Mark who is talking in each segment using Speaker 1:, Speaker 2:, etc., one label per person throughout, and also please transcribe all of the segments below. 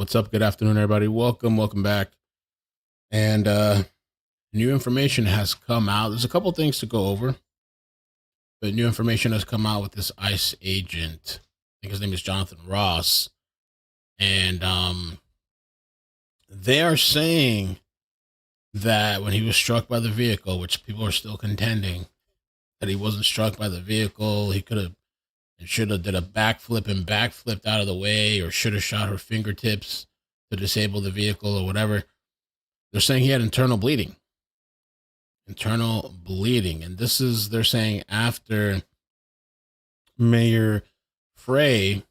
Speaker 1: What's up? Good afternoon, everybody. Welcome back. And new information has come out. There's a couple things to go over, but new information has come out with this ICE agent. I think his name is Jonathan Ross. And they are saying that when he was struck by the vehicle, which people are still contending that he wasn't struck by the vehicle, he could have and should have did a backflip and backflipped out of the way, or should have shot her fingertips to disable the vehicle or whatever. They're saying he had internal bleeding. And this is, they're saying, after Mayor Frey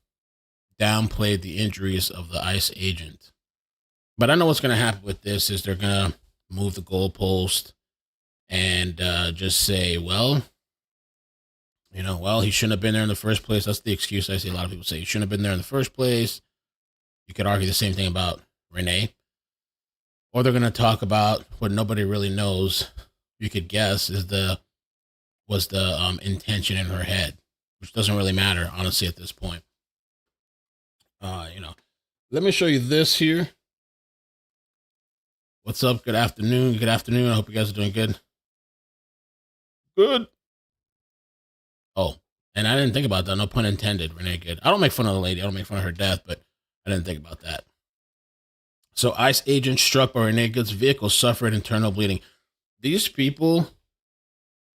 Speaker 1: downplayed the injuries of the ICE agent. But I know what's going to happen with this is they're going to move the goalpost and just say, well, he shouldn't have been there in the first place. That's the excuse I see a lot of people say. He shouldn't have been there in the first place. You could argue the same thing about Renee. Or they're going to talk about what nobody really knows. You could guess was the intention in her head, which doesn't really matter, honestly, at this point. Let me show you this here. What's up? Good afternoon. I hope you guys are doing good. Good. Oh, and I didn't think about that. No pun intended, Renee Good. I don't make fun of the lady. I don't make fun of her death, but I didn't think about that. So ICE agent struck by Renee Good's vehicle suffered internal bleeding. These people,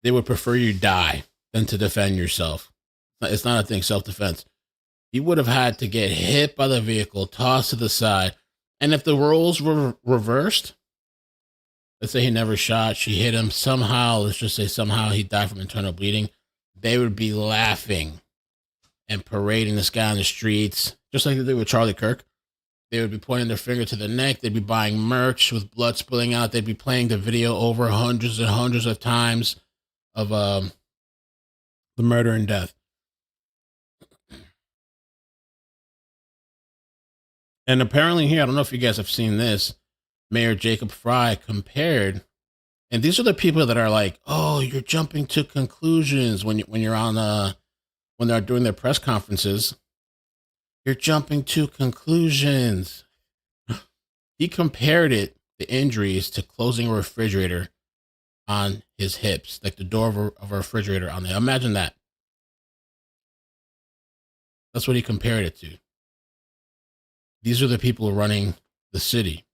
Speaker 1: they would prefer you die than to defend yourself. It's not a thing, self-defense. He would have had to get hit by the vehicle, tossed to the side. And if the roles were reversed, let's say he never shot, she hit him, let's just say somehow he died from internal bleeding, they would be laughing and parading this guy on the streets, just like they did with Charlie Kirk. They would be pointing their finger to the neck. They'd be buying merch with blood spilling out. They'd be playing the video over hundreds and hundreds of times of the murder and death. And apparently here, I don't know if you guys have seen this, Mayor Jacob Frey compared, and these are the people that are like, oh, you're jumping to conclusions when you're on when they're doing their press conferences. You're jumping to conclusions. He compared the injuries to closing a refrigerator on his hips, like the door of a refrigerator on there. Imagine that. That's what he compared it to. These are the people running the city.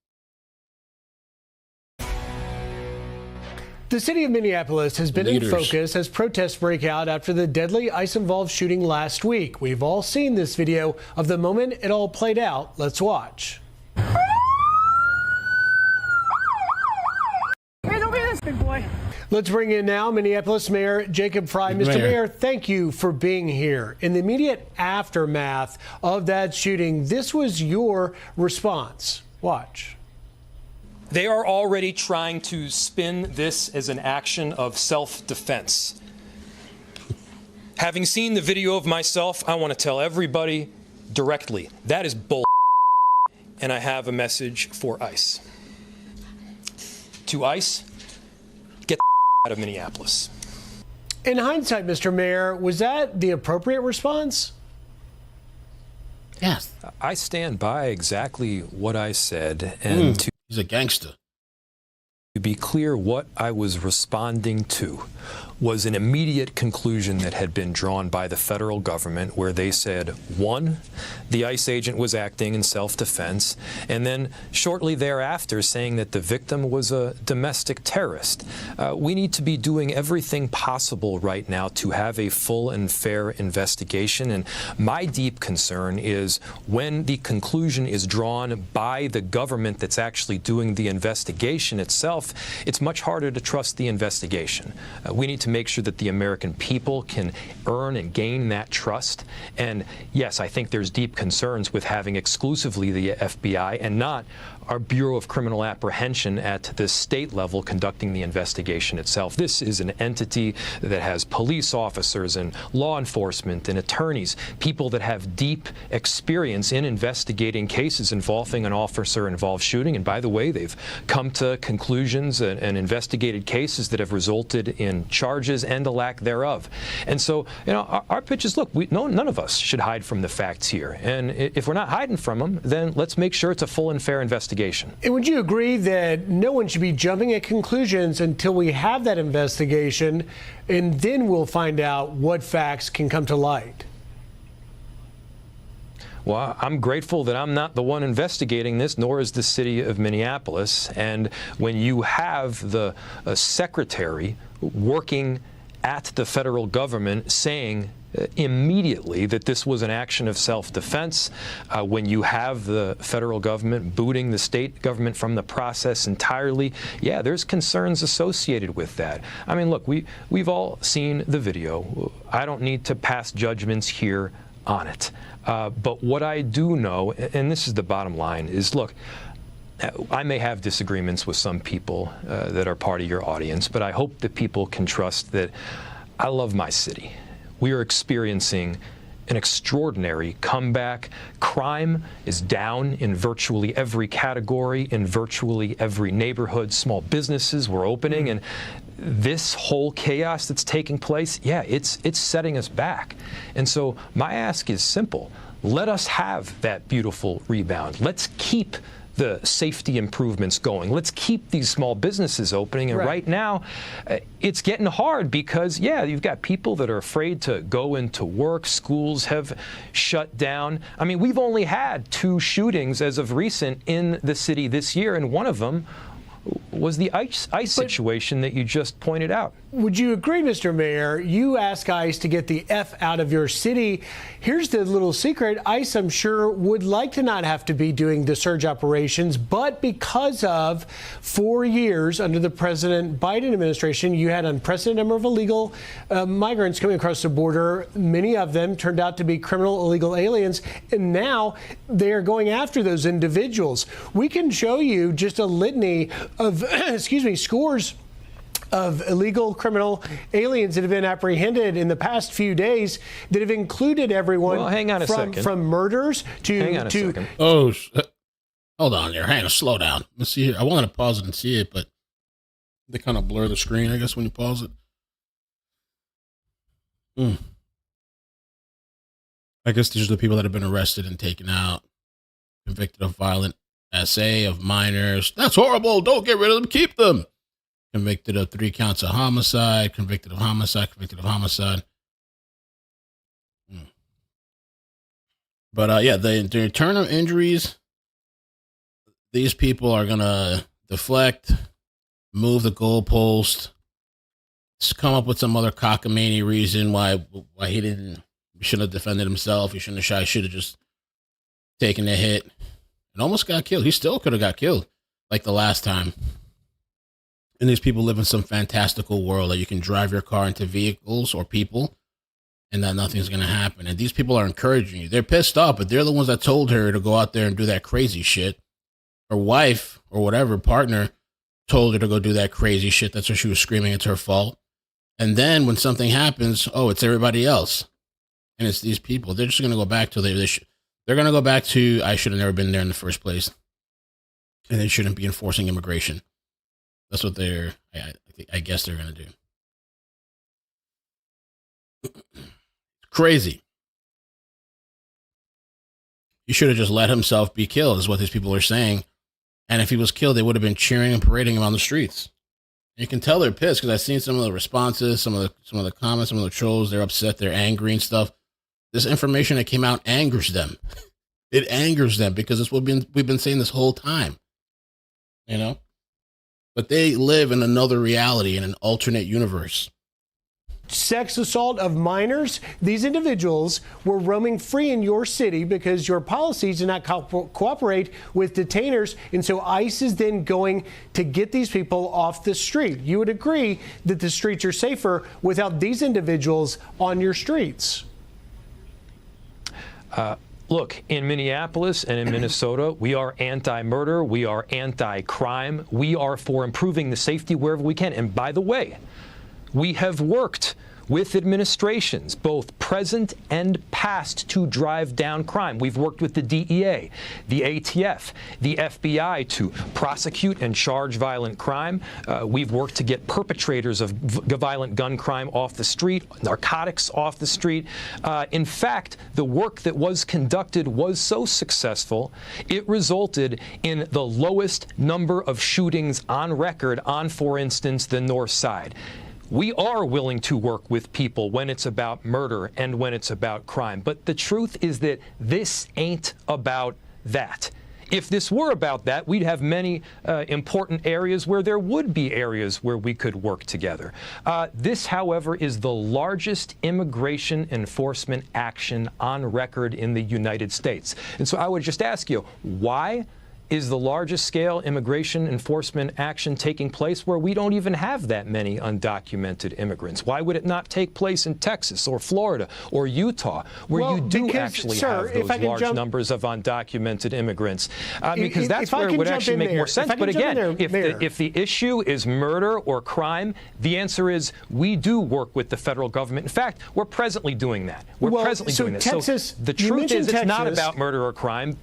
Speaker 2: The city of Minneapolis has been in focus as protests break out after the deadly ICE-involved shooting last week. We've all seen this video of the moment it all played out. Let's watch.
Speaker 3: Hey, don't be this big boy.
Speaker 2: Let's bring in now Minneapolis Mayor Jacob Frey. Mr. Mayor, thank you for being here. In the immediate aftermath of that shooting, this was your response. Watch.
Speaker 4: They are already trying to spin this as an action of self-defense. Having seen the video of myself, I want to tell everybody directly, that is bull. And I have a message for ICE. To ICE, get the out of Minneapolis.
Speaker 2: In hindsight, Mr. Mayor, was that the appropriate response?
Speaker 1: Yes.
Speaker 4: I stand by exactly what I said, and
Speaker 1: he's a gangster.
Speaker 4: To be clear, what I was responding to was an immediate conclusion that had been drawn by the federal government, where they said, one, the ICE agent was acting in self-defense, and then shortly thereafter saying that the victim was a domestic terrorist. We need to be doing everything possible right now to have a full and fair investigation, and my deep concern is when the conclusion is drawn by the government that's actually doing the investigation itself, it's much harder to trust the investigation. We need to make sure that the American people can earn and gain that trust. And yes, I think there's deep concerns with having exclusively the FBI and not our Bureau of Criminal Apprehension at the state level conducting the investigation itself. This is an entity that has police officers and law enforcement and attorneys, people that have deep experience in investigating cases involving an officer-involved shooting. And by the way, they've come to conclusions and investigated cases that have resulted in charges charges and the lack thereof. And so, you know, our pitch is, look, none of us should hide from the facts here. And if we're not hiding from them, then let's make sure it's a full and fair investigation.
Speaker 2: And would you agree that no one should be jumping at conclusions until we have that investigation, and then we'll find out what facts can come to light?
Speaker 4: Well, I'm grateful that I'm not the one investigating this, nor is the city of Minneapolis. And when you have the secretary working at the federal government saying immediately that this was an action of self-defense, when you have the federal government booting the state government from the process entirely, yeah, there's concerns associated with that. I mean, look, we've all seen the video. I don't need to pass judgments here on it. But what I do know, and this is the bottom line, is, look, I may have disagreements with some people that are part of your audience, but I hope that people can trust that I love my city. We are experiencing an extraordinary comeback. Crime is down in virtually every category, in virtually every neighborhood. Small businesses were opening, and this whole chaos that's taking place, yeah, it's setting us back. And so my ask is simple. Let us have that beautiful rebound. Let's keep the safety improvements going. Let's keep these small businesses opening. And right now, it's getting hard because, yeah, you've got people that are afraid to go into work. Schools have shut down. I mean, we've only had 2 shootings as of recent in the city this year, and one of them was the ICE situation that you just pointed out.
Speaker 2: Would you agree, Mr. Mayor? You ask ICE to get the F out of your city. Here's the little secret. ICE, I'm sure, would like to not have to be doing the surge operations, but because of 4 years under the President Biden administration, you had an unprecedented number of illegal migrants coming across the border. Many of them turned out to be criminal illegal aliens, and now they are going after those individuals. We can show you just a litany of, scores of illegal criminal aliens that have been apprehended in the past few days that have included everyone from murders to
Speaker 1: Oh, hold on there. Hang on, slow down. Let's see here. I wanted to pause it and see it, but they kind of blur the screen, I guess, when you pause it. I guess these are the people that have been arrested and taken out, convicted of violent SA of minors. That's horrible. Don't get rid of them. Keep them. Convicted of 3 counts of homicide, convicted of homicide, convicted of homicide. But yeah, the return of injuries, these people are going to deflect, move the goalpost, come up with some other cockamamie reason why he shouldn't have defended himself. He shouldn't have shot. He should have just taken the hit and almost got killed. He still could have got killed like the last time. And these people live in some fantastical world that you can drive your car into vehicles or people and that nothing's going to happen. And these people are encouraging you. They're pissed off, but they're the ones that told her to go out there and do that crazy shit. Her wife or whatever partner told her to go do that crazy shit. That's why she was screaming it's her fault. And then when something happens, oh, it's everybody else. And it's these people. They're just going to go back to they're going to go back to, I should have never been there in the first place. And they shouldn't be enforcing immigration. That's what I guess they're going to do. Crazy. He should have just let himself be killed, is what these people are saying. And if he was killed, they would have been cheering and parading him on the streets. And you can tell they're pissed because I've seen some of the responses, some of the comments, some of the trolls. They're upset, they're angry and stuff. This information that came out angers them. It angers them because it's what we've been saying this whole time. You know? But they live in another reality, in an alternate universe.
Speaker 2: Sex assault of minors. These individuals were roaming free in your city because your policies do not cooperate with detainers. And so ICE is then going to get these people off the street. You would agree that the streets are safer without these individuals on your streets?
Speaker 4: Look, in Minneapolis and in Minnesota, we are anti-murder, we are anti-crime, we are for improving the safety wherever we can. And by the way, we have worked with administrations, both present and past, to drive down crime. We've worked with the DEA, the ATF, the FBI to prosecute and charge violent crime. We've worked to get perpetrators of violent gun crime off the street, narcotics off the street. In fact, the work that was conducted was so successful, it resulted in the lowest number of shootings on record on, for instance, the North Side. We are willing to work with people when it's about murder and when it's about crime. But the truth is that this ain't about that. If this were about that, we'd have many important areas where there would be areas where we could work together. This, however, is the largest immigration enforcement action on record in the United States. And so I would just ask you, why is the largest scale immigration enforcement action taking place where we don't even have that many undocumented immigrants? Why would it not take place in Texas or Florida or Utah, where you do actually have those large numbers of undocumented immigrants? Because that's where it would actually make more sense. But again, if the issue is murder or crime, the answer is we do work with the federal government. In fact, we're presently doing that. We're presently doing that.
Speaker 2: Texas,
Speaker 4: so the truth is it's not about murder or crime.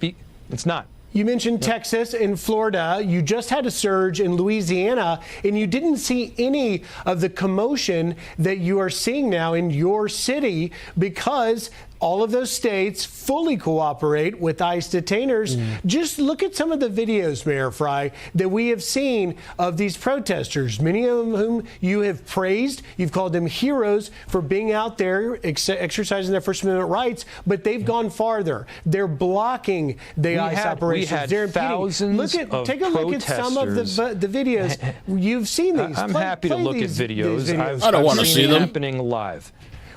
Speaker 4: It's not.
Speaker 2: You mentioned Texas and Florida. You just had a surge in Louisiana, and you didn't see any of the commotion that you are seeing now in your city because all of those states fully cooperate with ICE detainers. Just look at some of the videos, Mayor Frey, that we have seen of these protesters, many of whom you have praised. You've called them heroes for being out there exercising their First Amendment rights, but they've gone farther. They're blocking the ICE operations. They're
Speaker 4: thousands
Speaker 2: take a look at some of the videos. You've seen these.
Speaker 4: I'm happy to look at videos.
Speaker 1: I don't want to see them
Speaker 4: happening live.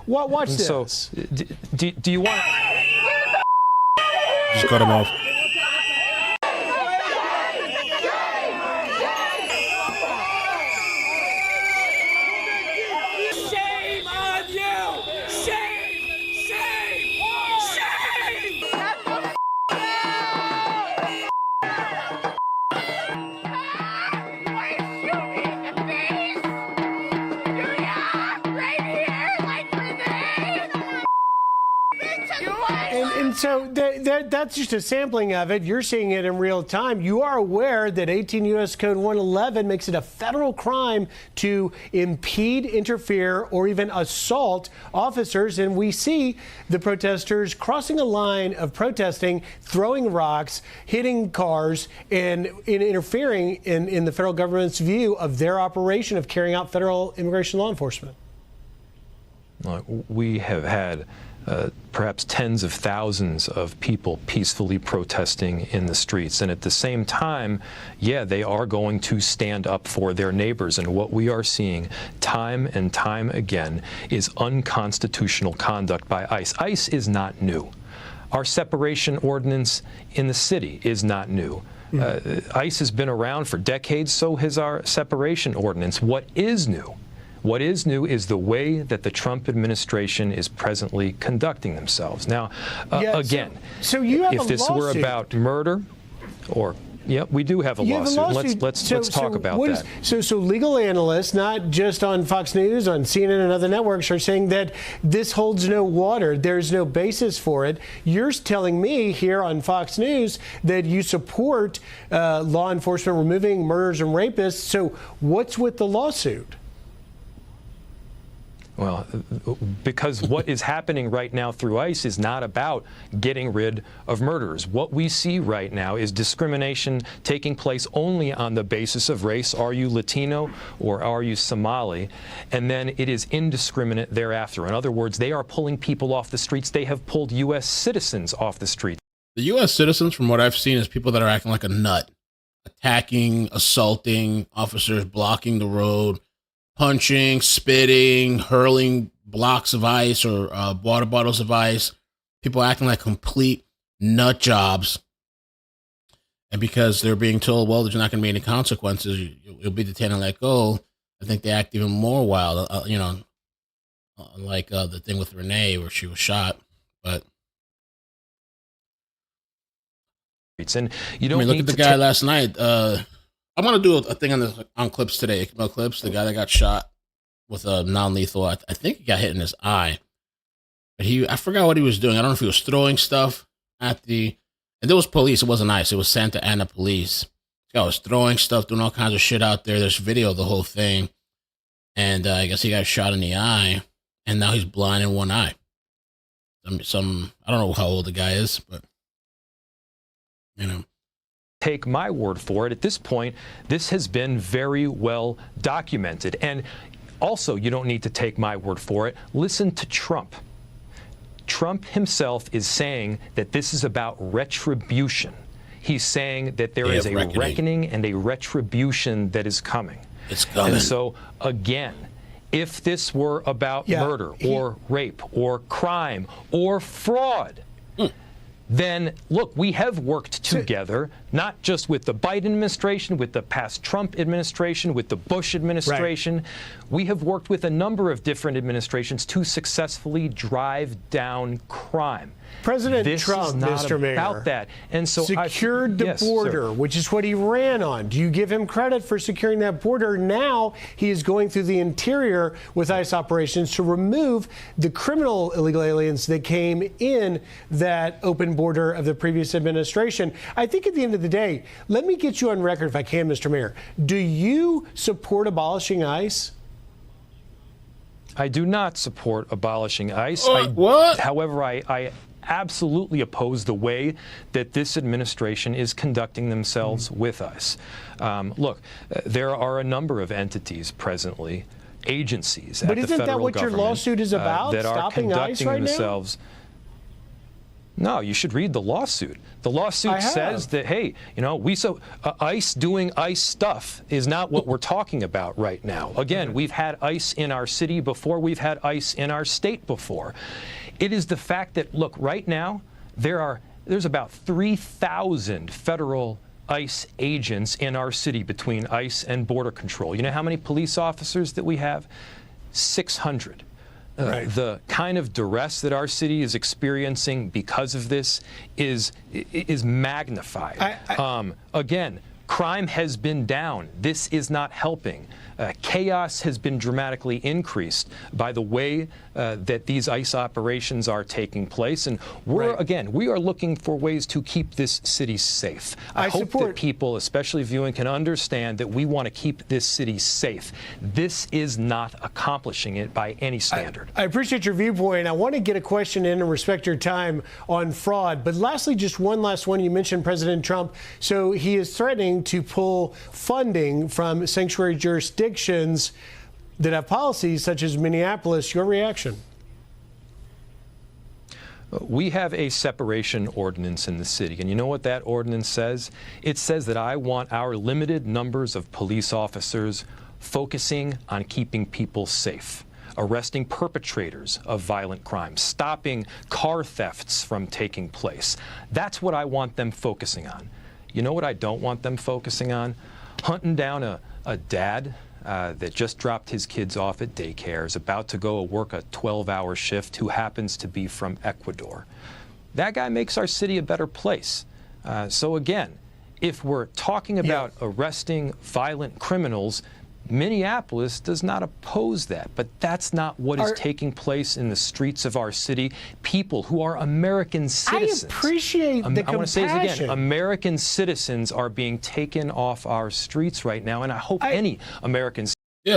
Speaker 2: Watch this.
Speaker 4: So, do you want?
Speaker 1: Just cut him off.
Speaker 3: Shame on you! Shame! Shame! Shame!
Speaker 2: And so that's just a sampling of it. You're seeing it in real time. You are aware that 18 U.S. Code 111 makes it a federal crime to impede, interfere, or even assault officers. And we see the protesters crossing a line of protesting, throwing rocks, hitting cars, and interfering in the federal government's view of their operation of carrying out federal immigration law enforcement.
Speaker 4: We have had perhaps tens of thousands of people peacefully protesting in the streets. And at the same time, yeah, they are going to stand up for their neighbors. And what we are seeing time and time again is unconstitutional conduct by ICE. ICE is not new. Our separation ordinance in the city is not new. ICE has been around for decades, so has our separation ordinance. What is new? What is new is the way that the Trump administration is presently conducting themselves. Now, again,
Speaker 2: so you have
Speaker 4: if this were about murder or we do have a lawsuit. Let's talk about that.
Speaker 2: So legal analysts, not just on Fox News, on CNN and other networks, are saying that this holds no water. There's no basis for it. You're telling me here on Fox News that you support law enforcement removing murderers and rapists. So what's with the lawsuit?
Speaker 4: Well, because what is happening right now through ICE is not about getting rid of murderers. What we see right now is discrimination taking place only on the basis of race. Are you Latino or are you Somali? And then it is indiscriminate thereafter. In other words, they are pulling people off the streets. They have pulled U.S. citizens off the streets.
Speaker 1: The U.S. citizens, from what I've seen, is people that are acting like a nut, attacking, assaulting officers, blocking the road, punching, spitting, hurling blocks of ice or water bottles of ice, people acting like complete nut jobs. And because they're being told, well, there's not going to be any consequences, you'll be detained and let go, I think they act even more wild, like the thing with Renee where she was shot. But
Speaker 4: and you don't
Speaker 1: look at the guy last night. I'm going to do a thing on clips today, clips, the guy that got shot with a non-lethal. I think he got hit in his eye. But I forgot what he was doing. I don't know if he was throwing stuff at and there was police. It wasn't ICE. It was Santa Ana police. This guy was throwing stuff, doing all kinds of shit out there. There's video of the whole thing. And I guess he got shot in the eye, and now he's blind in one eye. I don't know how old the guy is, but, you know.
Speaker 4: Take my word for it. At this point, this has been very well documented. And also, you don't need to take my word for it. Listen to Trump. Trump himself is saying that this is about retribution. He's saying that there is a reckoning and a retribution that is coming.
Speaker 1: It's coming.
Speaker 4: And so, again, if this were about murder or rape or crime or fraud, then, look, we have worked together, not just with the Biden administration, with the past Trump administration, with the Bush administration. Right. We have worked with a number of different administrations to successfully drive down crime.
Speaker 2: President Trump, Mr. Mayor,
Speaker 4: about that. And so
Speaker 2: secured the border, which is what he ran on. Do you give him credit for securing that border? Now he is going through the interior with ICE operations to remove the criminal illegal aliens that came in that open border of the previous administration. I think at the end of the day, let me get you on record if I can, Mr. Mayor. Do you support abolishing ICE?
Speaker 4: I do not support abolishing ICE.
Speaker 1: What?
Speaker 4: However, I absolutely oppose the way that this administration is conducting themselves with us. Look, there are a number of entities presently, agencies at the federal government. But isn't that what your lawsuit is about,
Speaker 2: that are conducting
Speaker 4: themselves. No, you should read the lawsuit. The lawsuit says that, hey, you know, ICE doing ICE stuff is not what we're talking about right now. Again, we've had ICE in our city before. We've had ICE in our state before. It is the fact that, look, right now, there's about 3,000 federal ICE agents in our city between ICE and Border Control. You know how many police officers that we have? 600. Right. The kind of duress that our city is experiencing because of this is magnified. Again, crime has been down. This is not helping. Chaos has been dramatically increased by the way that these ICE operations are taking place. And we are looking for ways to keep this city safe. I hope that people, especially viewing, can understand that we want to keep this city safe. This is not accomplishing it by any standard.
Speaker 2: I appreciate your viewpoint. I want to get a question in and respect your time on fraud. But lastly, just one last one. You mentioned President Trump. So he is threatening to pull funding from sanctuary jurisdictions that have policies such as Minneapolis. Your reaction?
Speaker 4: We have a separation ordinance in the city. And you know what that ordinance says? It says that I want our limited numbers of police officers focusing on keeping people safe, arresting perpetrators of violent crimes, stopping car thefts from taking place. That's what I want them focusing on. You know what I don't want them focusing on? Hunting down a dad that just dropped his kids off at daycare, is about to go work a 12-hour shift, who happens to be from Ecuador. That guy makes our city a better place. So again, if we're talking about arresting violent criminals, Minneapolis does not oppose that, but that's not what is taking place in the streets of our city. People who are American citizens.
Speaker 2: I appreciate the compassion.
Speaker 4: I want to say this again. American citizens are being taken off our streets right now, and I hope any American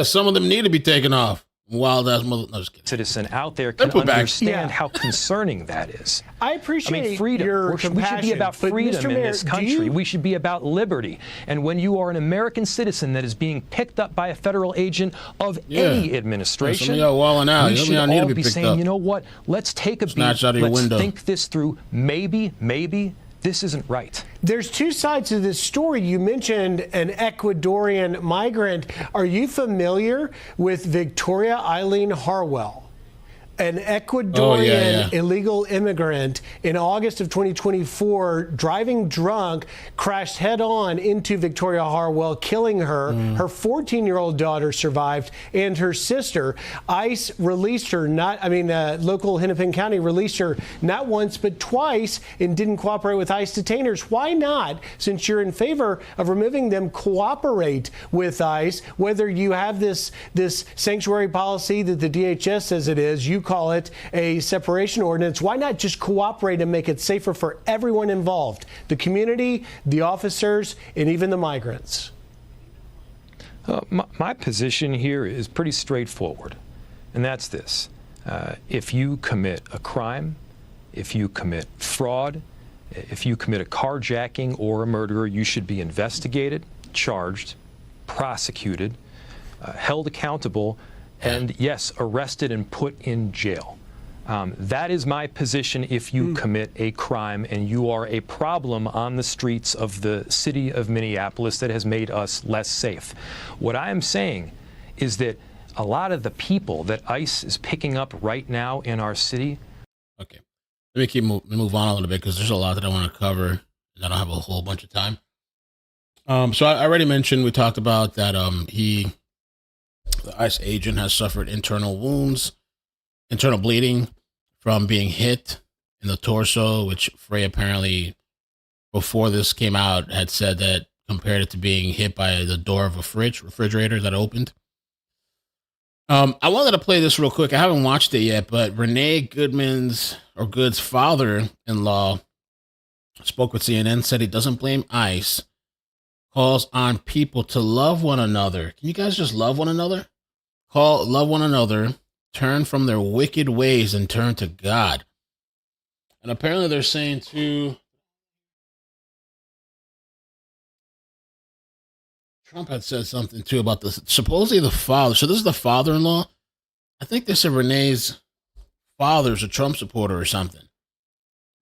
Speaker 1: some of them need to be taken off. Wild ass
Speaker 4: citizen out there can understand how concerning that is.
Speaker 2: I appreciate
Speaker 4: freedom.
Speaker 2: Your compassion.
Speaker 4: We should be about freedom in this country. We should be about liberty. And when you are an American citizen that is being picked up by a federal agent of any administration,
Speaker 1: some of y'all walling out.
Speaker 4: We should
Speaker 1: all
Speaker 4: be saying, you know what? Let's take a beat. Let's think this through. Maybe this isn't right.
Speaker 2: There's two sides to this story. You mentioned an Ecuadorian migrant. Are you familiar with Victoria Eileen Harwell, An Ecuadorian
Speaker 1: yeah.
Speaker 2: illegal immigrant in August of 2024, driving drunk, crashed head-on into Victoria Harwell, killing her. Her 14-year-old daughter survived, and her sister. ICE released her, local Hennepin County released her not once but twice and didn't cooperate with ICE detainers. Why not? Since you're in favor of removing them, cooperate with ICE. Whether you have this sanctuary policy that the DHS says it is, you call it a separation ordinance. Why not just cooperate and make it safer for everyone involved? The community, the officers, and even the migrants.
Speaker 4: My position here is pretty straightforward, and that's this. If you commit a crime, if you commit fraud, if you commit a carjacking or a murder, you should be investigated, charged, prosecuted, held accountable, and yes, arrested and put in jail. That is my position if you commit a crime and you are a problem on the streets of the city of Minneapolis that has made us less safe. What I am saying is that a lot of the people that ICE is picking up right now in our city.
Speaker 1: Okay. Let me move on a little bit because there's a lot that I want to cover and I don't have a whole bunch of time. So I already mentioned, we talked about that the ICE agent has suffered internal wounds, internal bleeding from being hit in the torso, which Frey apparently, before this came out, had said that compared it to being hit by the door of a refrigerator that opened. I wanted to play this real quick. I haven't watched it yet, but Renee Good's father-in-law spoke with CNN, said he doesn't blame ICE, calls on people to love one another. Can you guys just love one another? Love one another, turn from their wicked ways and turn to God. And apparently they're saying too, Trump had said something too about this, supposedly the father. So this is the father-in-law. I think they said Renee's father's a Trump supporter or something.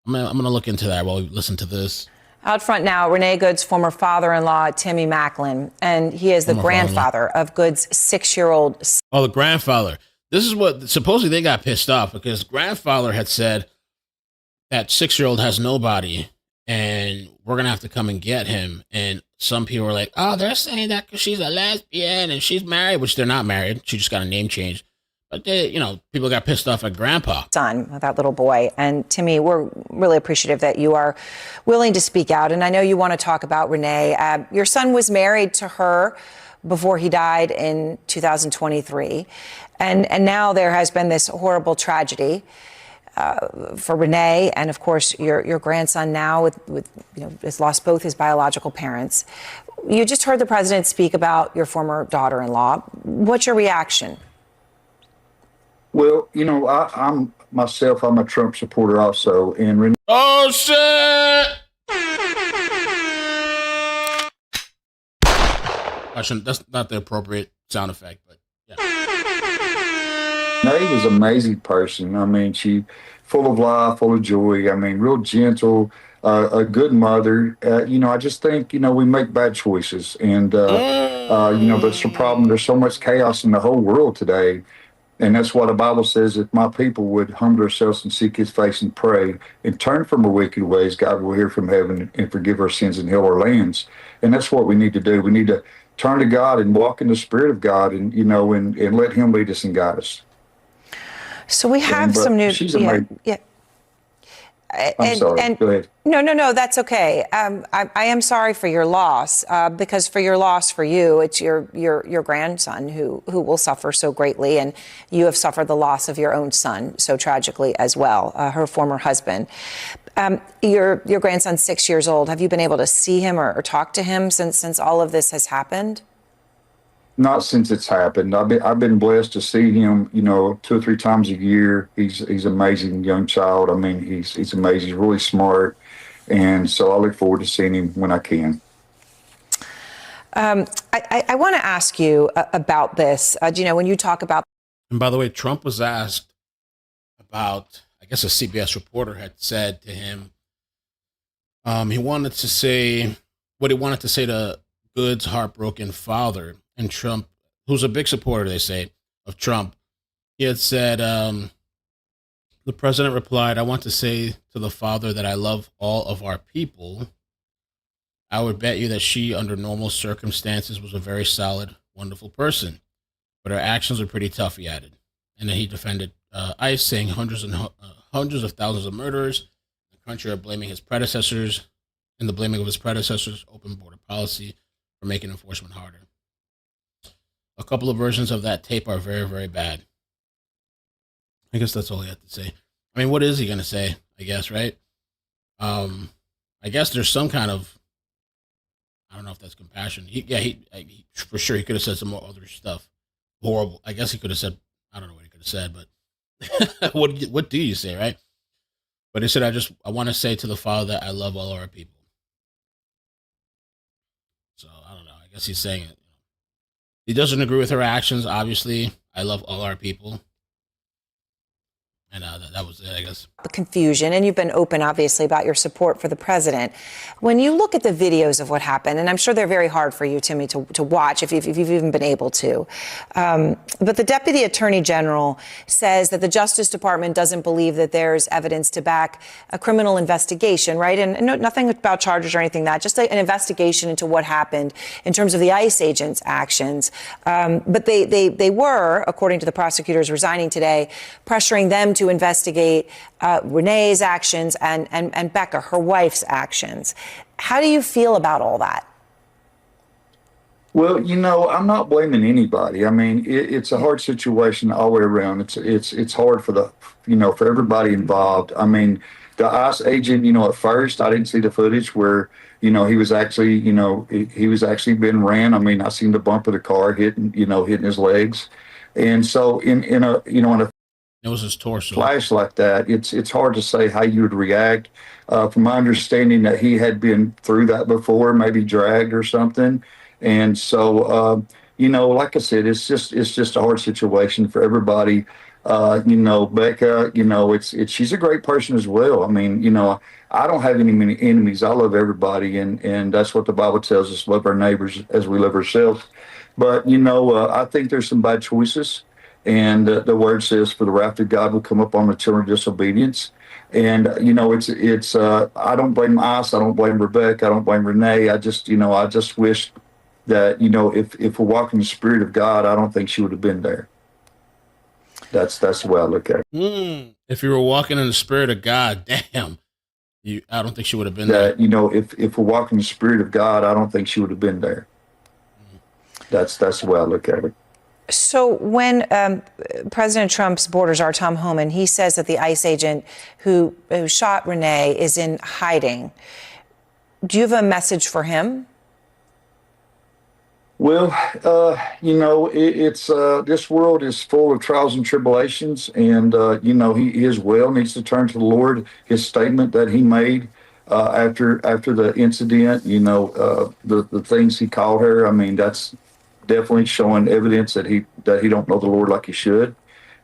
Speaker 1: I'm going to look into that while we listen to this.
Speaker 5: Out front now, Renee Good's former father-in-law, Timmy Macklin, and he is the grandfather of Good's 6-year-old son.
Speaker 1: Oh, the grandfather. This is what, supposedly they got pissed off because grandfather had said that 6-year-old has nobody and we're going to have to come and get him. And some people were like, oh, they're saying that because she's a lesbian and she's married, which they're not married. She just got a name change. But they, people got pissed off at grandpa.
Speaker 5: Son, that little boy. And Timmy, we're really appreciative that you are willing to speak out. And I know you want to talk about Renee. Your son was married to her before he died in 2023. And now there has been this horrible tragedy for Renee, and of course your grandson now has lost both his biological parents. You just heard the president speak about your former daughter-in-law. What's your reaction?
Speaker 6: Well, I'm a Trump supporter also, and Renee.
Speaker 1: Oh shit! That's not the appropriate sound effect, but yeah.
Speaker 6: Renee was an amazing person. I mean, she full of life, full of joy. I mean, real gentle, a good mother. I just think, we make bad choices. And, that's the problem. There's so much chaos in the whole world today. And that's why the Bible says, if my people would humble themselves and seek his face and pray and turn from our wicked ways, God will hear from heaven and forgive our sins and heal our lands. And that's what we need to do. We need to turn to God and walk in the Spirit of God and let him lead us and guide us.
Speaker 5: So we have some news.
Speaker 6: She's amazing.
Speaker 5: Yeah.
Speaker 6: I'm sorry. Go ahead.
Speaker 5: No, that's okay. I am sorry for your loss, because for your loss for you, it's your grandson who will suffer so greatly, and you have suffered the loss of your own son so tragically as well, her former husband. Your grandson's 6 years old. Have you been able to see him or talk to him since all of this has happened?
Speaker 6: Not since it's happened. I've been blessed to see him, 2 or 3 times a year. He's an amazing young child. I mean, he's amazing. He's really smart, and so I look forward to seeing him when I can.
Speaker 5: I want to ask you about this. When you talk about.
Speaker 1: And by the way, Trump was asked about, I guess a CBS reporter had said to him, he wanted to say what he wanted to say to Good's heartbroken father. And Trump, who's a big supporter, they say, of Trump, he had said, The president replied, I want to say to the father that I love all of our people. I would bet you that she, under normal circumstances, was a very solid, wonderful person. But her actions are pretty tough, he added. And then he defended ICE, saying hundreds of thousands of murderers in the country are blaming his predecessors, and the blaming of his predecessors' open border policy for making enforcement harder. A couple of versions of that tape are very, very bad. I guess that's all he had to say. I mean, what is he going to say? I guess, right? I guess there's some kind of, I don't know if that's compassion. He for sure, he could have said some more other stuff. Horrible. I guess he could have said, I don't know what he could have said, but what do you say, right? But he said, I want to say to the father that I love all our people. So I don't know. I guess he's saying it. He doesn't agree with her actions. Obviously, I love all our people. And that was it, I guess.
Speaker 5: The confusion, and you've been open, obviously, about your support for the president. When you look at the videos of what happened, and I'm sure they're very hard for you, Timmy, to watch, if you've even been able to. But the deputy attorney general says that the Justice Department doesn't believe that there's evidence to back a criminal investigation, right? And no, nothing about charges or anything like that, just an investigation into what happened in terms of the ICE agents' actions. But they were, according to the prosecutors resigning today, pressuring them to investigate Renee's actions and Becca, her wife's actions. How do you feel about all that?
Speaker 6: Well, I'm not blaming anybody. I mean, it's a hard situation all the way around. It's hard for for everybody involved. I mean, the ICE agent, at first I didn't see the footage where, he was actually, he was actually being ran. I mean, I seen the bump of the car hitting his legs. And so in a
Speaker 1: it was his torso.
Speaker 6: Flash like that, it's hard to say how you would react. From my understanding that he had been through that before, maybe dragged or something. And so, like I said, it's just a hard situation for everybody. Becca, she's a great person as well. I mean, I don't have any many enemies. I love everybody, and that's what the Bible tells us: love our neighbors as we love ourselves. But I think there's some bad choices. And the word says, for the wrath of God will come upon the children of disobedience. And, it's I don't blame ICE. I don't blame Rebecca. I don't blame Renee. I just wish that, if we're walking the Spirit of God, I don't think she would have been there. That's the way I look at it.
Speaker 1: If you were walking in the Spirit of God, damn, I don't think she would have been there.
Speaker 6: If we're walking the Spirit of God, I don't think she would have been there. That's the way I look at it.
Speaker 5: So when President Trump's borders are Tom Homan, he says that the ICE agent who shot Renee is in hiding. Do you have a message for him?
Speaker 6: Well, it's this world is full of trials and tribulations, and he as well needs to turn to the Lord. His statement that he made after the incident, the things he called her. I mean, that's definitely showing evidence that he don't know the Lord like he should.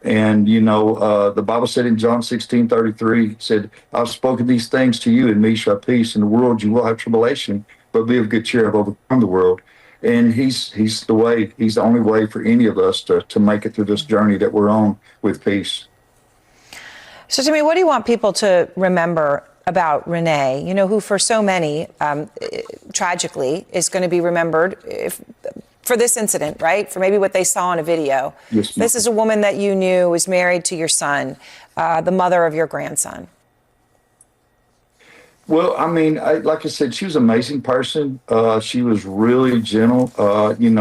Speaker 6: And, the Bible said in John 16:33, said, I've spoken these things to you, and me shall have peace. In the world you will have tribulation, but be of good cheer, I've overcome the world. And he's the only way for any of us to make it through this journey that we're on with peace.
Speaker 5: So to me, what do you want people to remember about Renee, who for so many, tragically, is going to be remembered for this incident, right? For maybe what they saw in a video.
Speaker 6: Yes,
Speaker 5: this is a woman that you knew was married to your son, the mother of your grandson.
Speaker 6: Well, I mean, like I said, she was an amazing person. She was really gentle,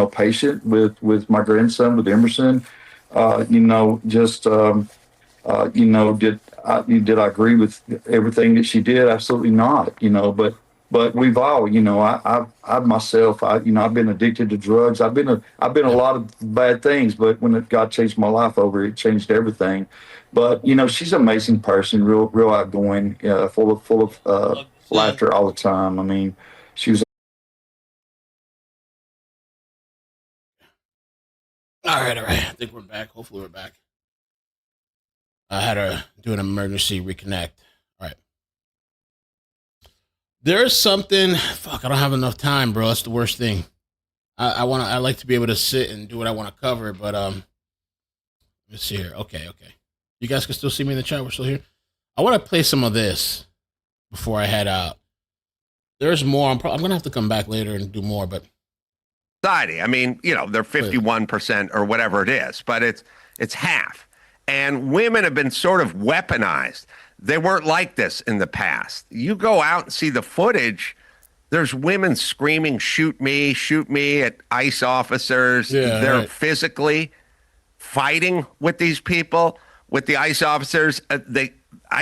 Speaker 6: patient with my grandson, with Emerson. Did I agree with everything that she did? Absolutely not. But we've all, I've myself, I've been addicted to drugs. I've been a lot of bad things, but when God changed my life over, it changed everything. But she's an amazing person, real outgoing, full of laughter all the time. I mean, she was.
Speaker 1: All right. I think we're back. Hopefully we're back. I had to do an emergency reconnect. All right. There's something. Fuck, I don't have enough time, bro. That's the worst thing. I like to be able to sit and do what I want to cover, but let's see here. Okay. You guys can still see me in the chat. We're still here. I want to play some of this before I head out. There's more. I'm going to have to come back later and do more, but
Speaker 7: society. I mean, you know, they're 51% or whatever it is, but it's half. And women have been sort of weaponized. They weren't like this in the past. You go out and see the footage, there's women screaming, shoot me at ICE officers.
Speaker 1: Yeah,
Speaker 7: they're
Speaker 1: right.
Speaker 7: physically fighting with these people, with the ICE officers.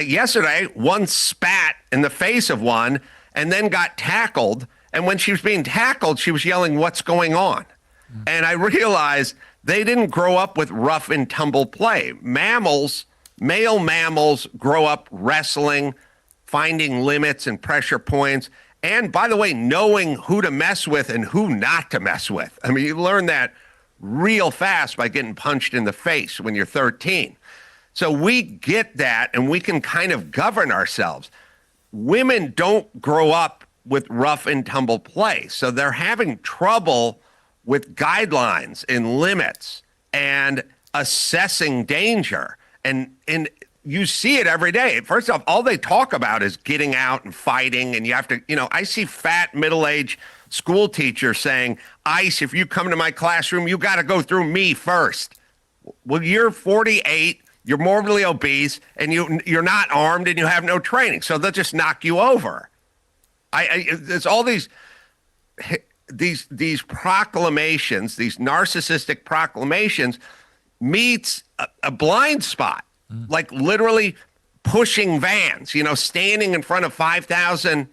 Speaker 7: Yesterday, one spat in the face of one and then got tackled. And when she was being tackled, she was yelling, "What's going on?" And I realized they didn't grow up with rough and tumble play. Male mammals grow up wrestling, finding limits and pressure points. And by the way, knowing who to mess with and who not to mess with. I mean, you learn that real fast by getting punched in the face when you're 13. So we get that and we can kind of govern ourselves. Women don't grow up with rough and tumble play. So they're having trouble with guidelines and limits and assessing danger. And you see it every day. First off, all they talk about is getting out and fighting. And you have to, you know, I see fat middle-aged school teachers saying, "ICE, if you come to my classroom, you got to go through me first." Well, you're 48, you're morbidly obese, and you're not armed and you have no training. So they'll just knock you over. There's all these proclamations, these narcissistic proclamations meets a blind spot, like literally pushing vans, you know, standing in front of 5,000-pound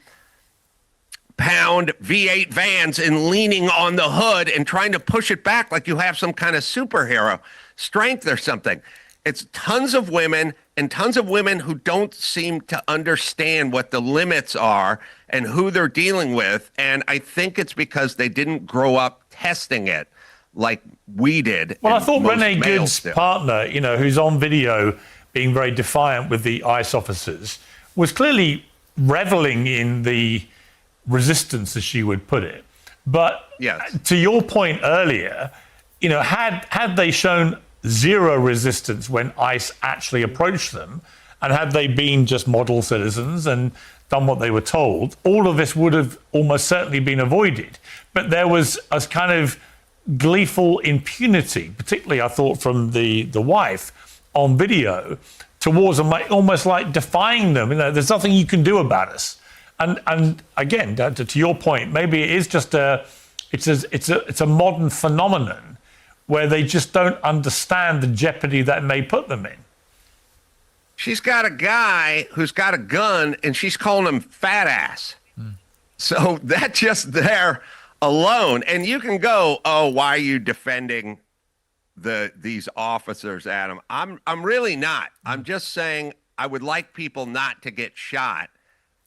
Speaker 7: V8 vans and leaning on the hood and trying to push it back like you have some kind of superhero strength or something. It's tons of women and tons of women who don't seem to understand what the limits are and who they're dealing with. And I think it's because they didn't grow up testing it like we did.
Speaker 8: Well, I thought Renee Good's partner, you know, who's on video being very defiant with the ICE officers, was clearly reveling in the resistance, as she would put it. But
Speaker 7: yes,
Speaker 8: to your point earlier, you know, had they shown zero resistance when ICE actually approached them, and had they been just model citizens and done what they were told, all of this would have almost certainly been avoided. But there was a kind of gleeful impunity, particularly I thought from the wife on video, towards them, like, almost like defying them. You know, there's nothing you can do about us. And again, to your point, maybe it is just it's a modern phenomenon where they just don't understand the jeopardy that may put them in.
Speaker 7: She's got a guy who's got a gun and she's calling him fat ass. So that just there alone, and you can go, "Oh, why are you defending these officers, Adam?" I'm really not. I'm just saying I would like people not to get shot.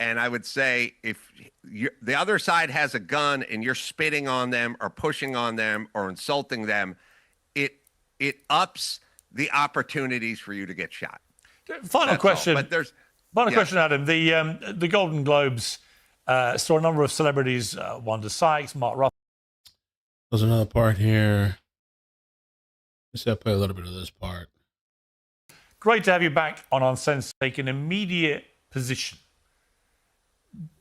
Speaker 7: And I would say if the other side has a gun and you're spitting on them or pushing on them or insulting them, it ups the opportunities for you to get shot.
Speaker 8: Final question.
Speaker 7: But there's
Speaker 8: question, Adam. The Golden Globes saw a number of celebrities, Wanda Sykes, Mark Ruffalo.
Speaker 1: There's another part here. Let's play a little bit of this part.
Speaker 8: Great to have you back on Uncensored. Take an immediate position.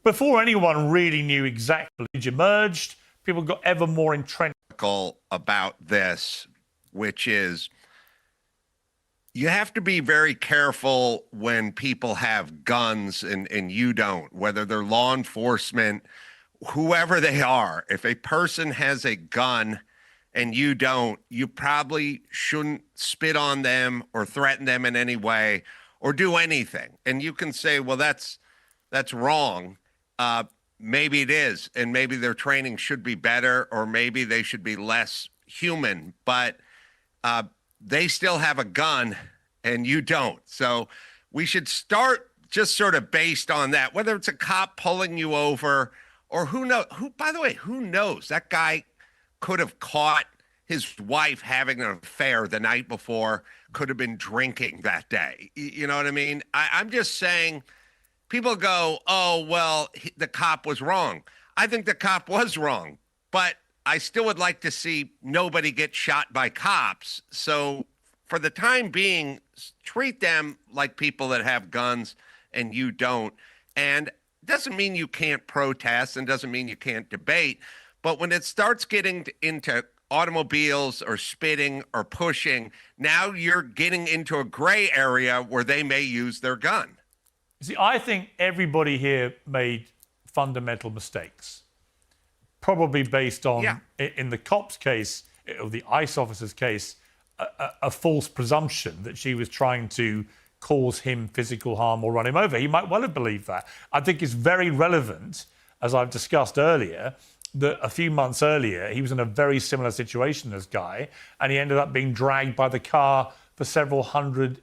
Speaker 8: Before anyone really knew exactly it emerged, people got ever more entrenched
Speaker 7: about this, which is you have to be very careful when people have guns and you don't, whether they're law enforcement, whoever they are. If a person has a gun and you don't, you probably shouldn't spit on them or threaten them in any way or do anything. And you can say, well, that's wrong. Maybe it is, and maybe their training should be better, or maybe they should be less human, but they still have a gun and you don't. So we should start just sort of based on that, whether it's a cop pulling you over or by the way, who knows? That guy could have caught his wife having an affair the night before, could have been drinking that day. You know what I mean? I'm just saying, people go, "Oh, well, the cop was wrong." I think the cop was wrong, but I still would like to see nobody get shot by cops. So for the time being, treat them like people that have guns and you don't. And doesn't mean you can't protest and doesn't mean you can't debate. But when it starts getting into automobiles or spitting or pushing, now you're getting into a gray area where they may use their gun.
Speaker 8: See, I think everybody here made fundamental mistakes, probably based on, in the cop's case, or the ICE officer's case, a false presumption that she was trying to cause him physical harm or run him over. He might well have believed that. I think it's very relevant, as I've discussed earlier, that a few months earlier, he was in a very similar situation as Guy, and he ended up being dragged by the car for several hundred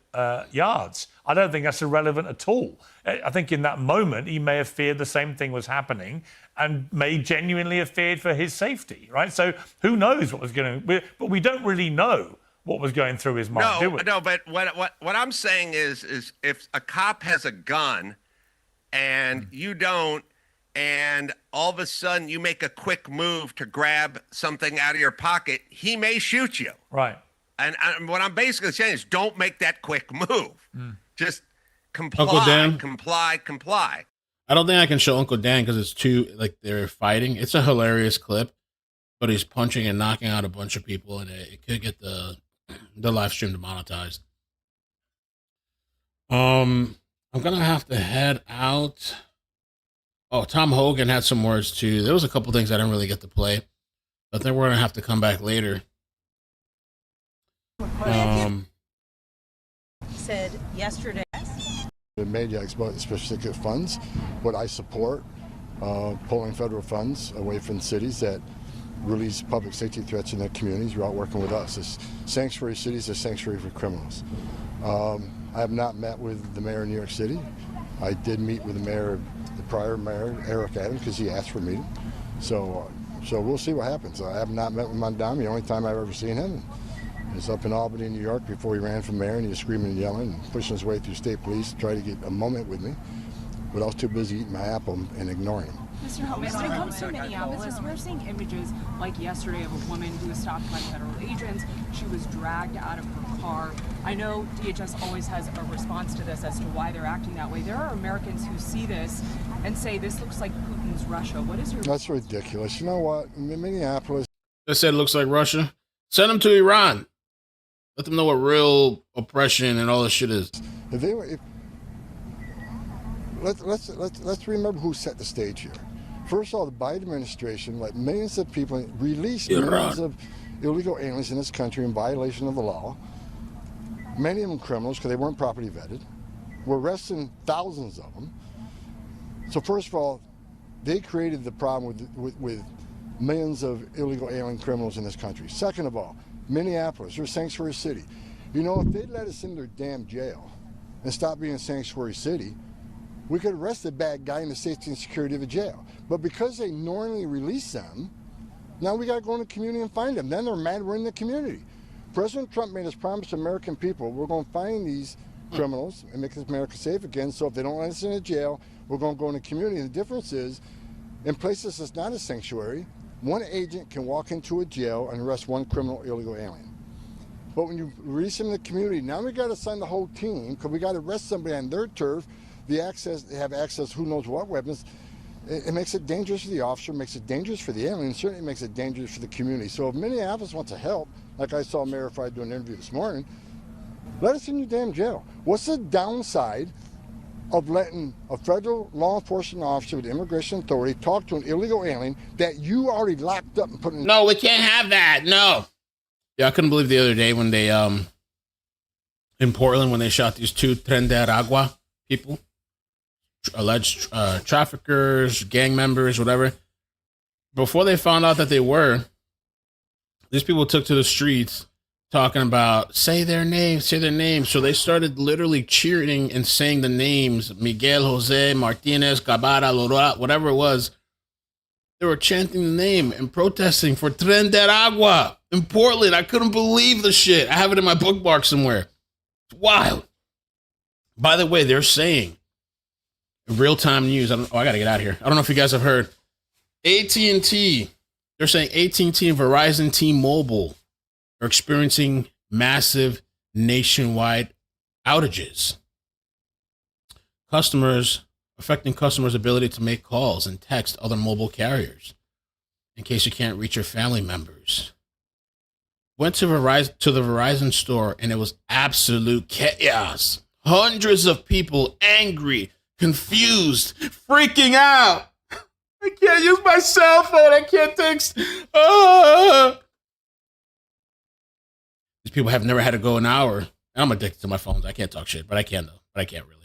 Speaker 8: yards. I don't think that's irrelevant at all. I think in that moment, he may have feared the same thing was happening and may genuinely have feared for his safety, right? So who knows what was going to... But we don't really know what was going through his mind, do we?
Speaker 7: No, but what I'm saying is if a cop has a gun and you don't, and all of a sudden you make a quick move to grab something out of your pocket, he may shoot you.
Speaker 8: Right.
Speaker 7: And what I'm basically saying is don't make that quick move. Just comply.
Speaker 1: Uncle Dan?
Speaker 7: Comply.
Speaker 1: I don't think I can show Uncle Dan because it's too, like, they're fighting. It's a hilarious clip, but he's punching and knocking out a bunch of people, and it could get the live stream demonetized. I'm gonna have to head out. Oh, Tom Hogan had some words too. There was a couple things I didn't really get to play, but then we're gonna have to come back later.
Speaker 9: Said yesterday.
Speaker 10: The media about specific funds, what I support, pulling federal funds away from cities that release public safety threats in their communities. You're out working with us. It's sanctuary cities are sanctuary for criminals. I have not met with the mayor of New York City. I did meet with the prior mayor, Eric Adams, because he asked for a meeting. So we'll see what happens. I have not met with Mondami. The only time I've ever seen him is up in Albany, New York, before he ran for mayor, and he was screaming and yelling and pushing his way through state police to try to get a moment with me. But I was too busy eating my apple and ignoring him.
Speaker 11: Mr. Holmes, when it comes to Minneapolis, we're seeing images like yesterday of a woman who was stopped by federal agents. She was dragged out of her car. I know DHS always has a response to this as to why they're acting that way. There are Americans who see this and say this looks like Putin's Russia. What is your...
Speaker 10: That's ridiculous. You know what? In Minneapolis...
Speaker 1: They said it looks like Russia. Send them to Iran. Let them know what real oppression and all this shit is.
Speaker 10: Let's remember who set the stage here. First of all, the Biden administration let millions of people release millions of illegal aliens in this country in violation of the law. Many of them criminals because they weren't properly vetted. We're arresting thousands of them. So first of all, they created the problem with millions of illegal alien criminals in this country. Second of all, Minneapolis, we're a sanctuary city. You know, if they'd let us in their damn jail and stop being a sanctuary city, we could arrest the bad guy in the safety and security of a jail. But because they normally release them, now we got to go in the community and find them. Then they're mad we're in the community. President Trump made us promise to American people, we're going to find these criminals and make America safe again. So if they don't let us in a jail, we're going to go in the community. And the difference is, in places that's not a sanctuary, one agent can walk into a jail and arrest one criminal illegal alien. But when you release them in the community, now we got to send the whole team because we got to arrest somebody on their turf. They have access, who knows what weapons. It makes it dangerous for the officer, makes it dangerous for the alien, and certainly makes it dangerous for the community. So if Minneapolis wants to help, like I saw Mayor Frey do an interview this morning, let us in your damn jail. What's the downside of letting a federal law enforcement officer with immigration authority talk to an illegal alien that you already locked up and put in?
Speaker 1: No, we can't have that. No. Yeah, I couldn't believe the other day when they, in Portland, when they shot these two Tren de Aragua people, alleged traffickers, gang members, whatever. Before they found out that they were, these people took to the streets talking about, say their names. So they started literally cheering and saying the names, Miguel, Jose, Martinez, Cabara, Lora, whatever it was. They were chanting the name and protesting for Tren de Aragua in Portland. I couldn't believe the shit. I have it in my bookmark somewhere. It's wild. By the way, they're saying, real-time news. I got to get out of here. I don't know if you guys have heard. AT&T. They're saying AT&T and Verizon T-Mobile are experiencing massive nationwide outages. Affecting customers' ability to make calls and text other mobile carriers in case you can't reach your family members. Went to the Verizon store and it was absolute chaos. Hundreds of people angry, confused, freaking out. I can't use my cell phone. I can't text. These people have never had to go an hour. I'm addicted to my phones. I can't talk shit, but I can though. But I can't really.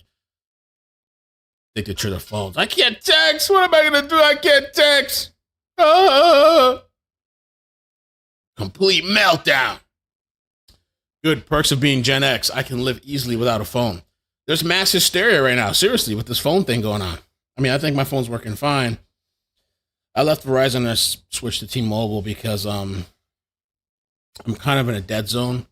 Speaker 1: Addicted to their phones. I can't text. What am I gonna do? I can't text. Complete meltdown. Good perks of being Gen X. I can live easily without a phone. There's mass hysteria right now, seriously, with this phone thing going on. I mean, I think my phone's working fine. I left Verizon and I switched to T-Mobile because I'm kind of in a dead zone.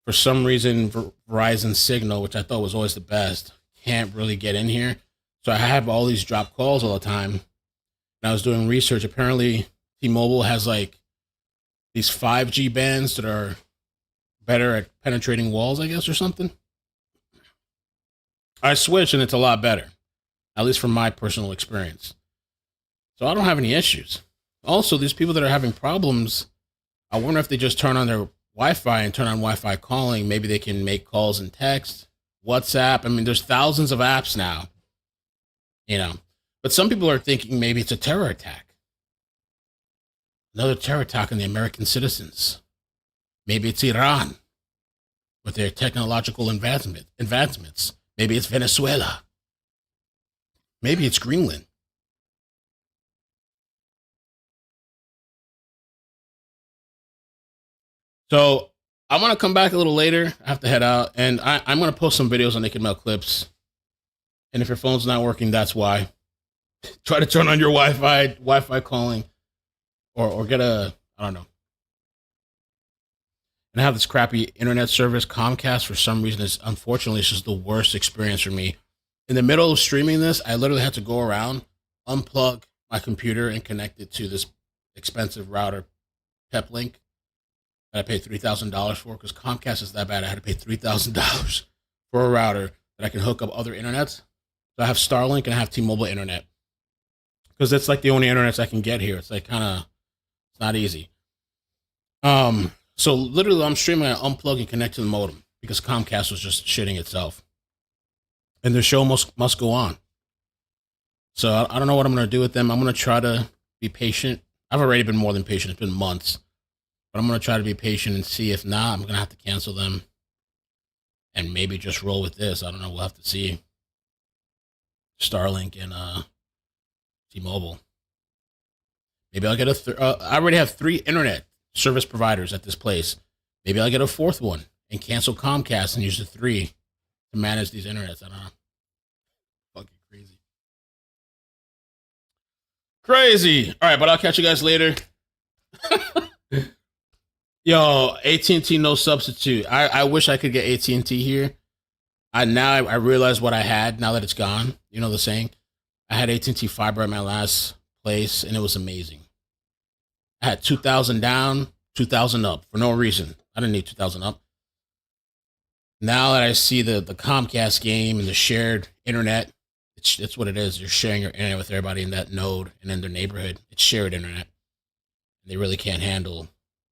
Speaker 1: For some reason, Verizon signal, which I thought was always the best, can't really get in here. So I have all these dropped calls all the time. And I was doing research. Apparently, T-Mobile has like these 5G bands that are better at penetrating walls, I guess, or something. I switched and it's a lot better, at least from my personal experience. So I don't have any issues. Also, these people that are having problems, I wonder if they just turn on their Wi-Fi and turn on Wi-Fi calling. Maybe they can make calls and text, WhatsApp. I mean, there's thousands of apps now, you know. But some people are thinking maybe it's a terror attack. Another terror attack on the American citizens. Maybe it's Iran with their technological advancements. Maybe it's Venezuela. Maybe it's Greenland. So I'm going to come back a little later. I have to head out. And I'm going to post some videos on Naked Mail Clips. And if your phone's not working, that's why. Try to turn on your Wi-Fi calling. Or get I don't know. And I have this crappy internet service. Comcast, for some reason, unfortunately, it's just the worst experience for me. In the middle of streaming this, I literally had to go around, unplug my computer, and connect it to this expensive router, Peplink, that I paid $3,000 for, because Comcast is that bad. I had to pay $3,000 for a router that I can hook up other internets. So I have Starlink and I have T-Mobile internet, because that's like the only internets I can get here. It's like it's not easy. So literally I'm streaming, I unplug and connect to the modem because Comcast was just shitting itself. And their show must go on. So I don't know what I'm going to do with them. I'm going to try to be patient. I've already been more than patient. It's been months. But I'm going to try to be patient and see. If not, I'm going to have to cancel them and maybe just roll with this. I don't know. We'll have to see. Starlink and T-Mobile. Maybe I'll get I already have 3 internet service providers at this place. Maybe I'll get a 4th one and cancel Comcast and use the 3 to manage these internets. I don't know. Fucking crazy. Crazy. All right, but I'll catch you guys later. Yo, AT&T no substitute. I wish I could get AT&T here. I realize what I had now that it's gone. You know the saying? I had AT&T fiber at my last place, and it was amazing. I had 2,000 down, 2,000 up for no reason. I didn't need 2,000 up. Now that I see the Comcast game and the shared internet, it's what it is. You're sharing your internet with everybody in that node and in their neighborhood. It's shared internet. They really can't handle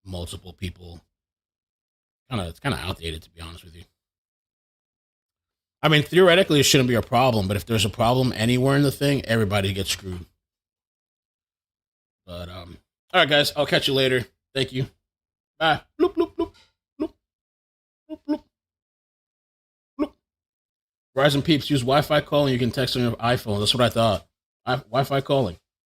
Speaker 1: multiple people. It's kind of outdated, to be honest with you. I mean, theoretically, it shouldn't be a problem, but if there's a problem anywhere in the thing, everybody gets screwed. But all right, guys, I'll catch you later. Thank you. Bye. Bloop, bloop, bloop, bloop, bloop, bloop, bloop. Verizon peeps use Wi-Fi calling. You can text on your iPhone. That's what I thought. Wi-Fi calling.